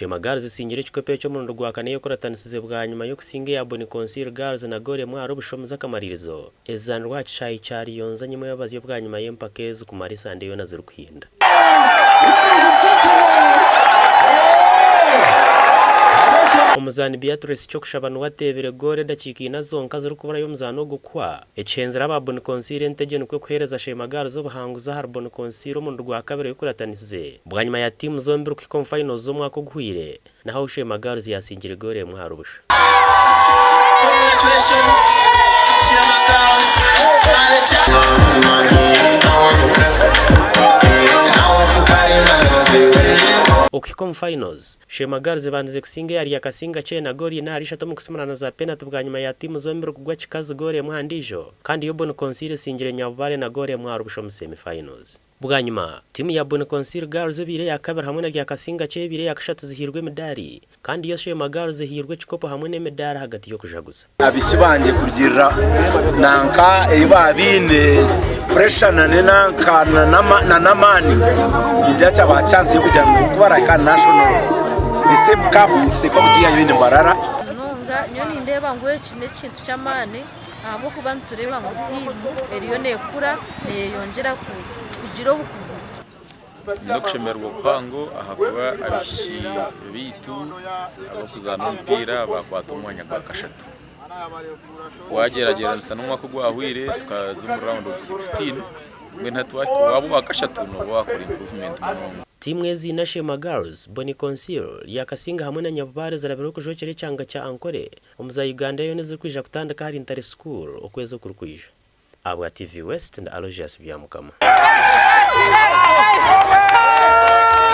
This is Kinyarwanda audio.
Shema Girls singire chikope cyo mu rwa kane yo kuratanisize bwa nyuma yo kusinge ya Boni Concile Girls na Gore mwaro bushomuza kamaririzo ezan rwa chayi cyari yonza nyuma y'abazi bwa nyuma y'empakeze ku mari sande yo nazuru khinda Umuzani Beatrice cyo kushabana watebere Gore dakiki nazonka zuru kubara yo muzano gukwa ecenzera aba Boni Concile ntegene kwe kuhereza Shema Girls zo bahanguza har Boni Concile mu rwa kabere yo kuratanisize bwa nyuma ya team zombi ku com final zo mwako guhwire naho Shema Girls yasingire Gore mwaro busha Ukicom finals Shema Girls banze kusinga yari yakasinga cena Gore na arisha mu kusumana za penalty bwa nyuma ya timu zombi kugwa chikaze Gore mwandijo kandi yo Boni Concile singire nyabare na Gore mwaro busho mu semi finals bwa nyuma timu ya Boni Concile Girls bire ya kabiri hamwe na yakasinga ce bire yakashatu zihirwe medali kandi yo Shema Girls zihirwe chikopo hamwe ne medali hagati yo kujaguza abikibanje kugira nanka ibabine pressure nanka na namani injacha ba chance yo kujya kubaraka national the same cup siko kugiye ibindi mbarara nonga nyoni ndeba ngo ekine kintu cyamane abo kuba ntureba ngo timu eriyo nekura yongera kugira ubukungu no kushemerwa kwango ahakuba abishi bitu abakuzana umupira bakwata umwanya kwa kashatu wageragera nsa n'umwaka gwahwire tukaza mu round of 16 mwe ntatwa wabo bakashatu no bakora improvement mu timu ezi na Shema Girls Boni Concile yakasinga hamwe na nyabare zarabero kujokere cyanga cya Ankore umuza Uganda yo neze kwija kutandika hari intare school okweza kurukwija abwa TV West and Aloysius byamukama